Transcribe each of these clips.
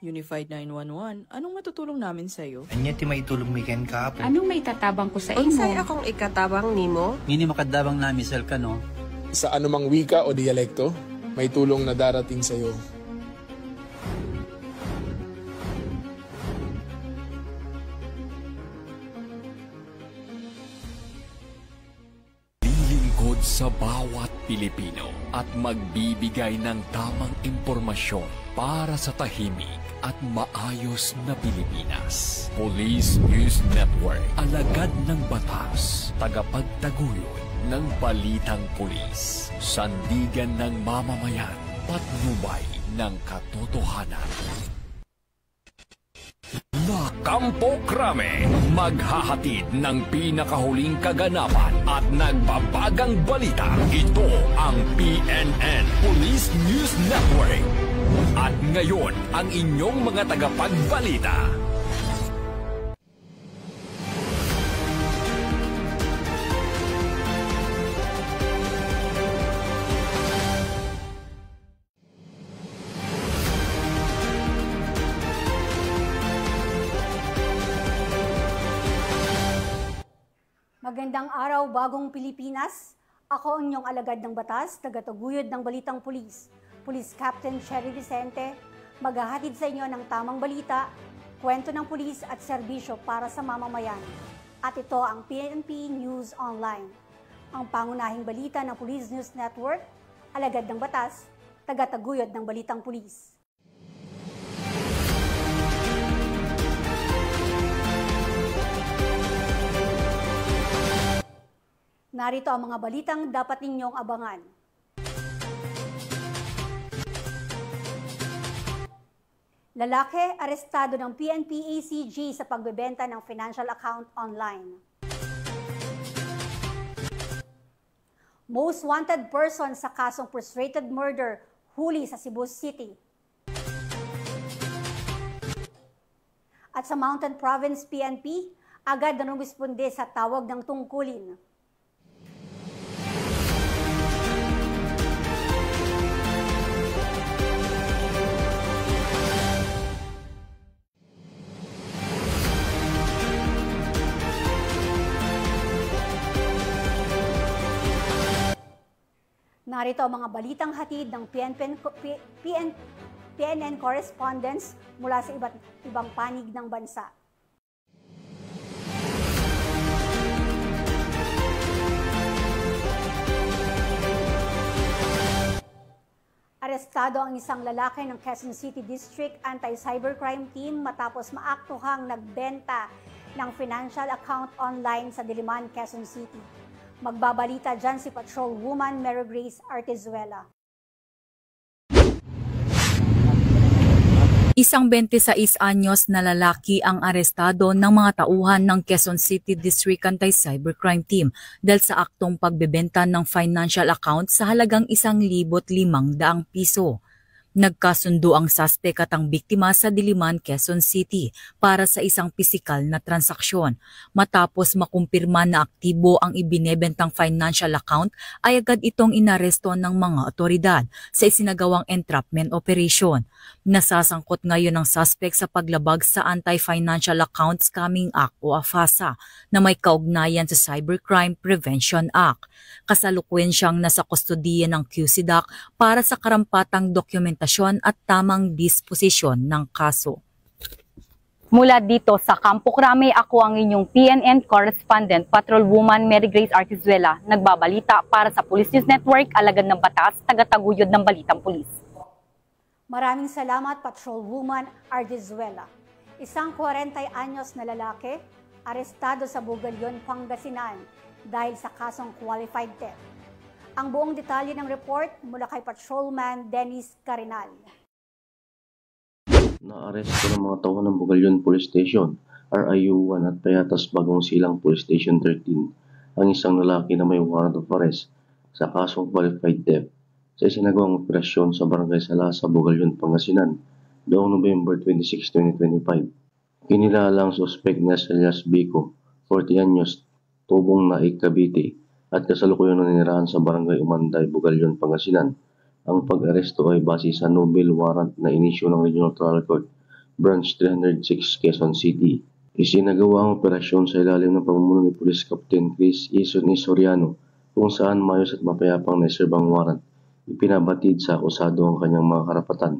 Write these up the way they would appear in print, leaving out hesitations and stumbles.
Unified 911, anong matutulong namin sa'yo? Anya ti may tulong miken ka po. Anong may tatabang ko sa imo? Unsay akong ikatabang nimo? Ngini makadabang na misal ka no? Sa anumang wika o dialekto, may tulong na darating sa iyo. Lilingkod sa bawat Pilipino at magbibigay ng tamang impormasyon para sa tahimik at maayos na Pilipinas. Police News Network, alagad ng batas, tagapagtaguyod ng balitang pulis, sandigan ng mamamayan, patnubay ng katotohanan. La Campo Crame, maghahatid ng pinakahuling kaganapan at nagbabagang balita. Ito ang PNN Police News Network. At ngayon, ang inyong mga tagapagbalita. Magandang araw, bagong Pilipinas. Ako ang inyong alagad ng batas, tagataguyod ng Balitang Pulis. Police Captain Sherry Vicente, maghahatid sa inyo ng tamang balita, kwento ng pulis at serbisyo para sa mamamayan. At ito ang PNP News Online. Ang pangunahing balita ng Police News Network, alagad ng batas, tagataguyod ng Balitang Pulis. Narito ang mga balitang dapat ninyong abangan. Lalaki arestado ng PNP ACG sa pagbebenta ng financial account online. Most wanted person sa kasong frustrated murder huli sa Cebu City. At sa Mountain Province PNP, agad na rumisponde sa tawag ng tungkulin. Narito ang mga balitang hatid ng PNN correspondents mula sa iba't ibang panig ng bansa. Arestado ang isang lalaki ng Quezon City District Anti-Cybercrime Team matapos maaktuhang nagbenta ng financial account online sa Diliman, Quezon City. Magbabalita dyan si Patrolwoman Mary Grace Artezuela. Isang 26 anyos na lalaki ang arestado ng mga tauhan ng Quezon City District Anti-Cybercrime Team dahil sa aktong pagbebenta ng financial account sa halagang 1,500 piso. Nagkasundo ang suspect at ang biktima sa Diliman, Quezon City para sa isang pisikal na transaksyon. Matapos makumpirma na aktibo ang ibinebentang financial account, ay agad itong inaresto ng mga otoridad sa isinagawang entrapment operation. Nasasangkot ngayon ang suspect sa paglabag sa Anti-Financial Account Scamming Act o AFASA na may kaugnayan sa Cybercrime Prevention Act. Kasalukuyan siyang nasa kustodiya ng QCDAC para sa karampatang dokumentasyon at tamang disposisyon ng kaso. Mula dito sa Campo Crame, ako ang inyong PNN correspondent, Patrolwoman Mary Grace Artezuela, nagbabalita para sa Police News Network, alagad ng batas, tagataguyod ng balitang pulis. Maraming salamat, Patrolwoman Artezuela. Isang 40 anyos na lalaki, arestado sa Bugalyon, Pangasinan dahil sa kasong qualified theft. Ang buong detalye ng report mula kay Patrolman Dennis Carinal. Naaresto ng mga tauhan ng Bugalyon Police Station, RIU-1 at Payatas Bagong Silang Police Station 13 ang isang lalaki na may warrant of arrest sa kasong qualified theft sa isinagawang operasyon sa Barangay Salasa, Bugalyon, Pangasinan noong November 26, 2025. Kinilala ang suspect na si Elias Bico, 40 anyos, tubong Naik, Cavite, at kasalukuyan na ninirahan sa Barangay Umanday, Bugalyon, Pangasinan. Ang pag-aresto ay base sa no bail warrant na inisyu ng Regional Trial Court Branch 306, Quezon City. Isinagawa ang operasyon sa ilalim ng pamumuno ni Police Captain Chris Ison Soriano, kung saan maayos at mapayapang naiserbang warrant. Ipinabatid sa akusado ang kanyang mga karapatan,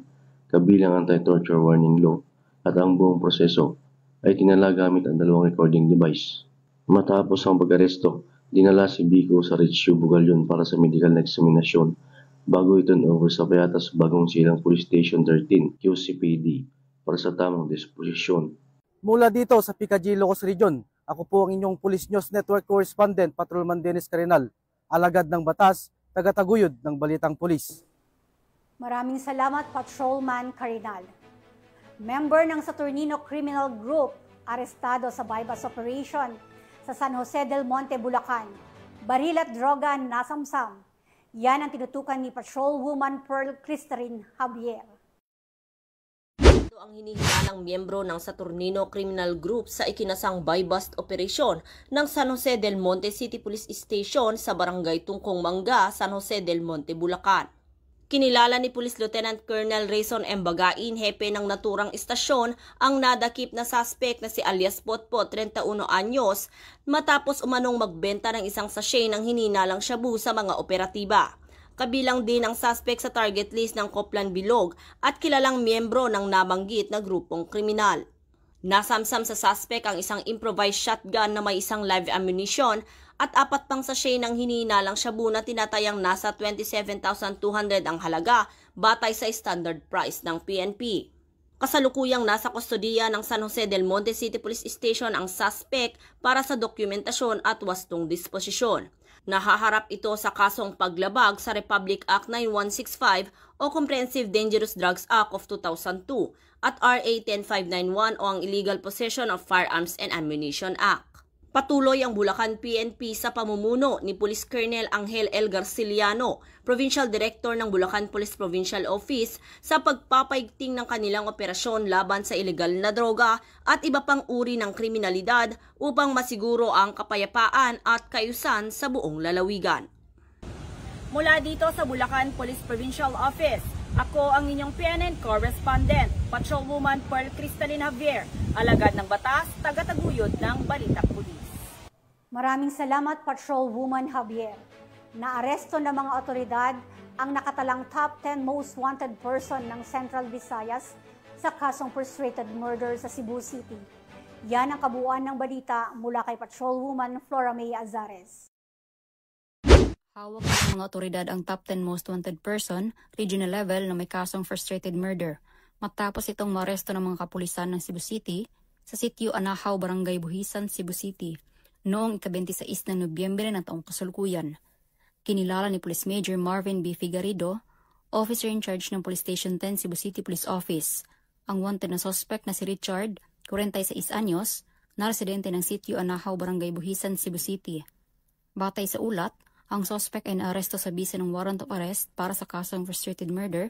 kabilang anti-torture warning law, at ang buong proseso ay tinala gamit ang dalawang recording device. Matapos ang pag-aresto, dinala si Biko sa Ritchie Bugalyon para sa medical na eksaminasyon bago ito over sa Payatas Bagong Silang Police Station 13, QCPD, para sa tamang disposisyon. Mula dito sa Picadillo, Ilocos Region, ako po ang inyong Police News Network Correspondent, Patrolman Dennis Carinal, alagad ng batas, tagataguyod ng Balitang Pulis. Maraming salamat, Patrolman Carinal. Member ng Saturnino Criminal Group, arestado sa bypass operation sa San Jose del Monte, Bulacan. Baril at droga nasamsam. Yan ang tinutukan ni Patrolwoman Pearl Crystalline Javier. Ito ang hinihila ng miyembro ng Saturnino Criminal Group sa ikinasang buy-bust operasyon ng San Jose del Monte City Police Station sa Barangay Tungkong Mangga, San Jose del Monte, Bulacan. Kinilala ni Police Lieutenant Colonel Rayson M. Bagain, hepe ng naturang istasyon, ang nadakip na suspect na si alias Potpot, 31 anyos, matapos umanong magbenta ng isang sachet ng hininalang shabu sa mga operatiba. Kabilang din ang suspect sa target list ng Coplan Bilog at kilalang miyembro ng nabanggit na grupong kriminal. Nasamsam sa suspect ang isang improvised shotgun na may isang live ammunition at 4 pang sachet ng hininalang shabu na tinatayang nasa 27,200 ang halaga batay sa standard price ng PNP. Kasalukuyang nasa kustodiya ng San Jose del Monte City Police Station ang suspect para sa dokumentasyon at wastong disposisyon. Nahaharap ito sa kasong paglabag sa Republic Act 9165 o Comprehensive Dangerous Drugs Act of 2002 at RA 10591 o ang Illegal Possession of Firearms and Ammunition Act. Patuloy ang Bulacan PNP sa pamumuno ni Police Colonel Angel L. Garciliano, Provincial Director ng Bulacan Police Provincial Office, sa pagpapaigting ng kanilang operasyon laban sa ilegal na droga at iba pang uri ng kriminalidad upang masiguro ang kapayapaan at kaayusan sa buong lalawigan. Mula dito sa Bulacan Police Provincial Office, ako ang inyong PNN Correspondent, Patrolwoman Pearl Crystalline Javier, alagad ng batas, tagataguyod ng Balitang Pulis. Maraming salamat, Patrolwoman Javier. Naaresto ng mga otoridad ang nakatalang top 10 most wanted person ng Central Visayas sa kasong frustrated murder sa Cebu City. Yan ang kabuuan ng balita mula kay Patrolwoman Flora May Azares. Hawak ng mga otoridad ang top 10 most wanted person, regional level, na may kasong frustrated murder matapos itong maresto ng mga kapulisan ng Cebu City sa sitio Anahaw, Barangay Buhisan, Cebu City noong ika-26 ng Nobyembre ng taong kasalukuyan. Kinilala ni Police Major Marvin B. Figarido, officer in charge ng Police Station 10 Cebu City Police Office, ang wanted na suspect na si Richard, 46 anyos, na residente ng sitio Anahaw, Barangay Buhisan, Cebu City. Batay sa ulat, ang suspect ay naaresto sa bisa ng warrant of arrest para sa kasong frustrated murder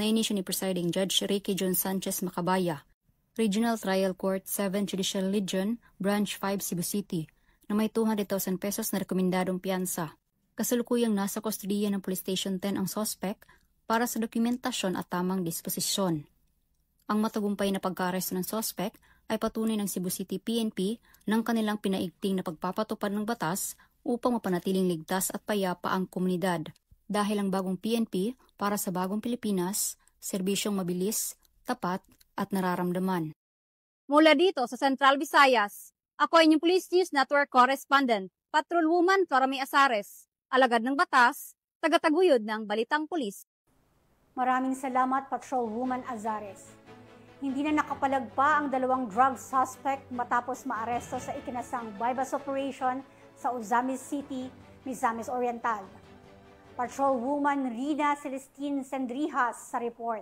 na inisyo ni Presiding Judge Ricky John Sanchez Macabaya, Regional Trial Court 7 Judicial Legion, Branch 5 Cebu City, na may 200,000 pesos na rekomendadong piyansa. Kasalukuyang nasa kustodiya ng Police Station 10 ang suspect para sa dokumentasyon at tamang disposisyon. Ang matagumpay na pagka-aresto ng suspect ay patunay ng Cebu City PNP ng kanilang pinaigting na pagpapatupad ng batas upang mapanatiling ligtas at payapa ang komunidad. Dahil ang bagong PNP para sa bagong Pilipinas, serbisyong mabilis, tapat at nararamdaman. Mula dito sa Central Visayas, ako ay inyong Police News Network Correspondent, Patrolwoman Flora May Azares, alagad ng batas, tagataguyod ng Balitang Pulis. Maraming salamat, Patrolwoman Azares. Hindi na nakapalagpa ang 2 drug suspect matapos maaresto sa ikinasang bypass operation sa Ozamis City, Misamis Oriental. Patrolwoman Rina Celestine Sendrijas sa report.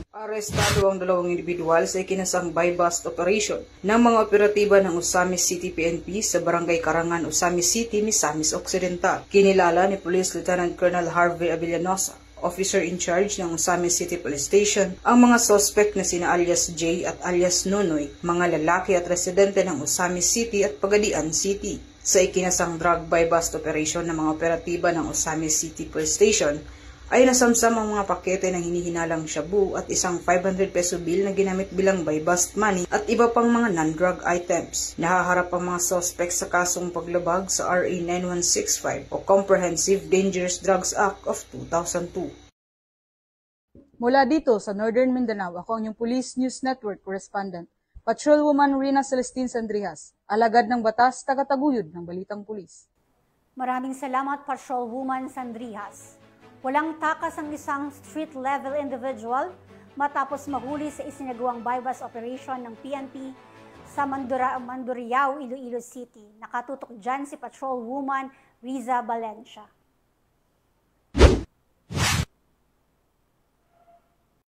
Arestado ang 2 individual sa ikinasang buy-bust operation ng mga operatiba ng Ozamis City PNP sa Barangay Karangan, Ozamis City, Misamis Occidental. Kinilala ni Police Lieutenant Colonel Harvey Avellanosa, officer in charge ng Ozamis City Police Station, ang mga suspect na sina alias J at alias Nonoy, mga lalaki at residente ng Ozamis City at Pagadian City. Sa ikinasang drug buy-bust operation ng mga operatiba ng Ozamis City Police Station, ay nasamsam ang mga pakete ng hinihinalang shabu at isang 500 peso bill na ginamit bilang buy-bust money at iba pang mga non-drug items. Nahaharap ang mga suspect sa kasong paglabag sa RA 9165 o Comprehensive Dangerous Drugs Act of 2002. Mula dito sa Northern Mindanao, ako ang inyong Police News Network correspondent, Patrolwoman Rina Celestine Sandrihas, alagad ng batas, tagataguyod ng Balitang Pulis. Maraming salamat, Patrolwoman Sandrihas. Walang takas ang isang street-level individual matapos mahuli sa isinagawang buy-bust operation ng PNP sa Mandurriao, Iloilo City. Nakatutok dyan si Patrolwoman Riza Valencia.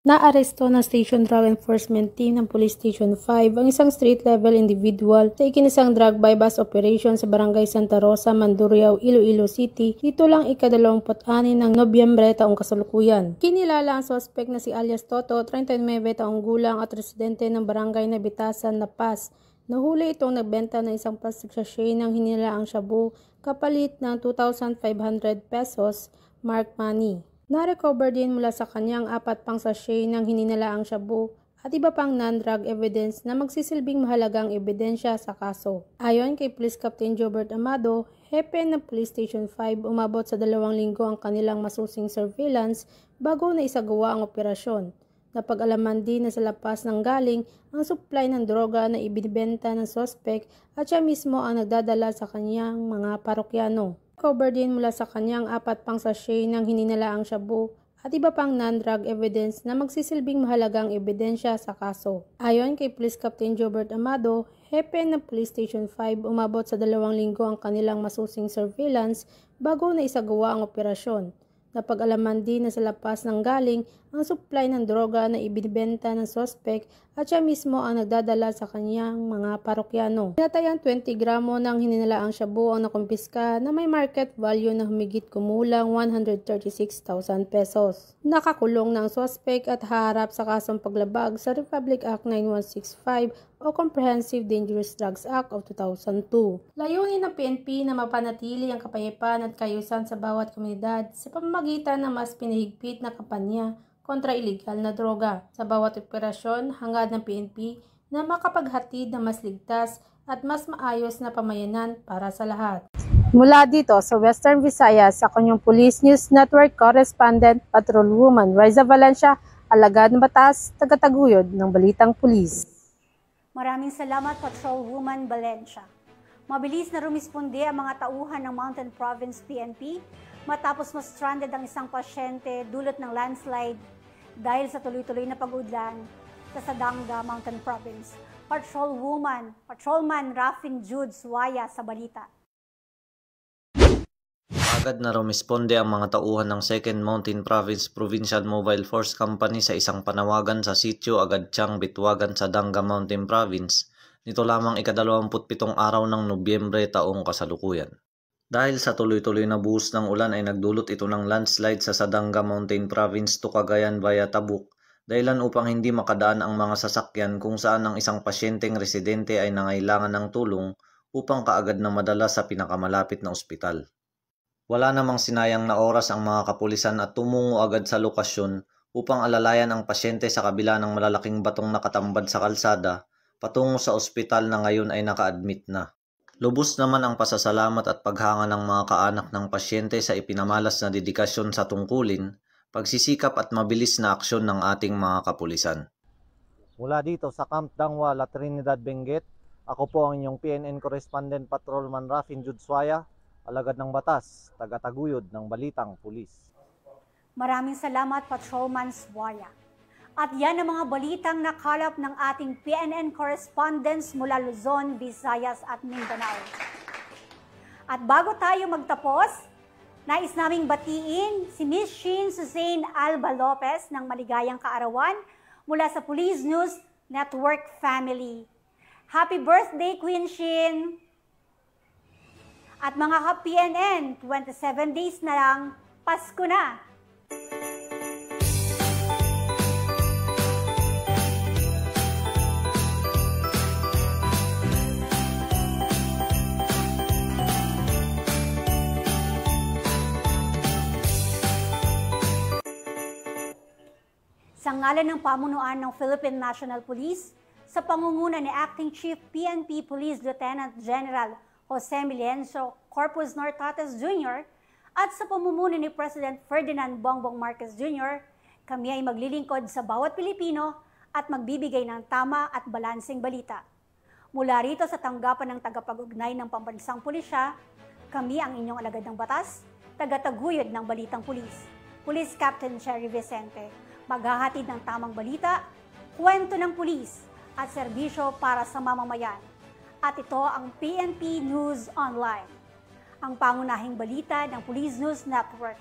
Naaresto ng Station Drug Enforcement Team ng Police Station 5 ang isang street-level individual sa ikinasang drug buy-bust operation sa Barangay Santa Rosa, Mandurriao, Iloilo City. Dito lang ika-26 ng Nobyembre taong kasalukuyan. Kinilala ang suspect na si alias Toto, 39 taong gulang at residente ng Barangay na Bitasan, La Paz. Nahuli itong nagbenta ng isang plastic sachet ng hinilalaang shabu kapalit ng 2,500 pesos marked money. Na-recover din mula sa kanyang 4 pang sachet ng hininalaang shabu at iba pang non-drug evidence na magsisilbing mahalagang ebidensya sa kaso. Ayon kay Police Captain Jobert Amado, hepe ng Police Station 5, umabot sa 2 linggo ang kanilang masusing surveillance bago na isagawa ang operasyon. Napag-alaman din na sa lapas ng galing ang supply ng droga na ibinibenta ng suspect at siya mismo ang nagdadala sa kanyang mga parokyano. Cover din mula sa kanyang 4 pang sachet ng hininalaang shabu at iba pang non-drug evidence na magsisilbing mahalagang ebidensya sa kaso. Ayon kay Police Captain Jobert Amado, hepe ng Police Station 5, umabot sa 2 linggo ang kanilang masusing surveillance bago na isagawa ang operasyon. Napag-alaman din na sa lapas ng galing ang supply ng droga na ibinibenta ng suspect at siya mismo ang nagdadala sa kanyang mga parokyano. Tinatayang 20 gramo ng hininalaang shabu ang nakumpiska na may market value na humigit kumulang 136,000 pesos. Nakakulong ng suspect at haharap sa kasong paglabag sa Republic Act 9165 o Comprehensive Dangerous Drugs Act of 2002. Layunin ng PNP na mapanatili ang kapayapaan at kaayusan sa bawat komunidad sa pamamagitan ng mas pinahigpit na kampanya kontra ilegal na droga. Sa bawat operasyon, hangad ng PNP na makapaghatid ng mas ligtas at mas maayos na pamayanan para sa lahat. Mula dito sa Western Visayas, ako yung Police News Network correspondent, Patrolwoman Riza Valencia, alagad ng batas, tagataguyod ng Balitang Pulis. Maraming salamat, Patrolwoman Valencia. Mabilis na rumisponde ang mga tauhan ng Mountain Province PNP matapos ma-stranded ang isang pasyente dulot ng landslide dahil sa tuloy-tuloy na pag-udlan sa Sadanga Mountain Province. Patrolman Rafin Jude Suwaya sa balita. Agad na rumisponde ang mga tauhan ng 2nd Mountain Province Provincial Mobile Force Company sa isang panawagan sa sitio Agadchang, Bitwagan sa Danga Mountain Province nito lamang ika-27 araw ng Nobyembre taong kasalukuyan. Dahil sa tuloy-tuloy na buhos ng ulan ay nagdulot ito ng landslide sa Sadanga Mountain Province to Cagayan via Tabuk, dahilan upang hindi makadaan ang mga sasakyan kung saan ang isang pasyenteng residente ay nangailangan ng tulong upang kaagad na madala sa pinakamalapit na ospital. Wala namang sinayang na oras ang mga kapulisan at tumungo agad sa lokasyon upang alalayan ang pasyente sa kabila ng malalaking batong nakatambad sa kalsada patungo sa ospital na ngayon ay naka-admit na. Lubos naman ang pasasalamat at paghanga ng mga kaanak ng pasyente sa ipinamalas na dedikasyon sa tungkulin, pagsisikap at mabilis na aksyon ng ating mga kapulisan. Mula dito sa Camp Dangwa, La Trinidad, Benguet, ako po ang inyong PNN correspondent Patrolman Rafin Jude Suwaya, alagad ng batas, tagataguyod ng Balitang Pulis. Maraming salamat, Patrolman Suwaya. At yan ang mga balitang nakalap ng ating PNN correspondents mula Luzon, Visayas at Mindanao. At bago tayo magtapos, nais naming batiin si Miss Sheen Suzanne Alba Lopez ng maligayang kaarawan mula sa Police News Network family. Happy birthday, Queen Sheen! At mga ka-PNN, 27 days na lang, Pasko na! Sa ngalan ng pamunuan ng Philippine National Police, sa pangunguna ni Acting Chief PNP Police Lieutenant General Jose Milencio Corpus Nortates Jr. at sa pamumuno ni President Ferdinand Bongbong Marcos Jr., kami ay maglilingkod sa bawat Pilipino at magbibigay ng tama at balanseng balita. Mula rito sa tanggapan ng tagapag-ugnay ng pambansang pulisya, kami ang inyong alagad ng batas, tagataguyod ng balitang pulis, Police Captain Cherry Vicente, maghahatid ng tamang balita, kwento ng pulis at serbisyo para sa mamamayan. At ito ang PNP News Online, ang pangunahing balita ng Police News Network.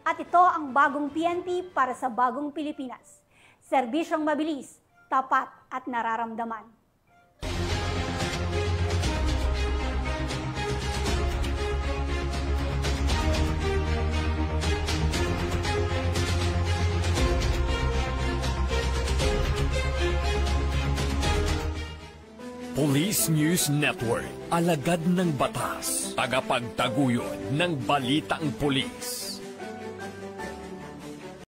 At ito ang bagong PNP para sa bagong Pilipinas. Serbisyong mabilis, tapat at nararamdaman. Police News Network, alagad ng batas, tagapagtaguyod ng balitang pulis.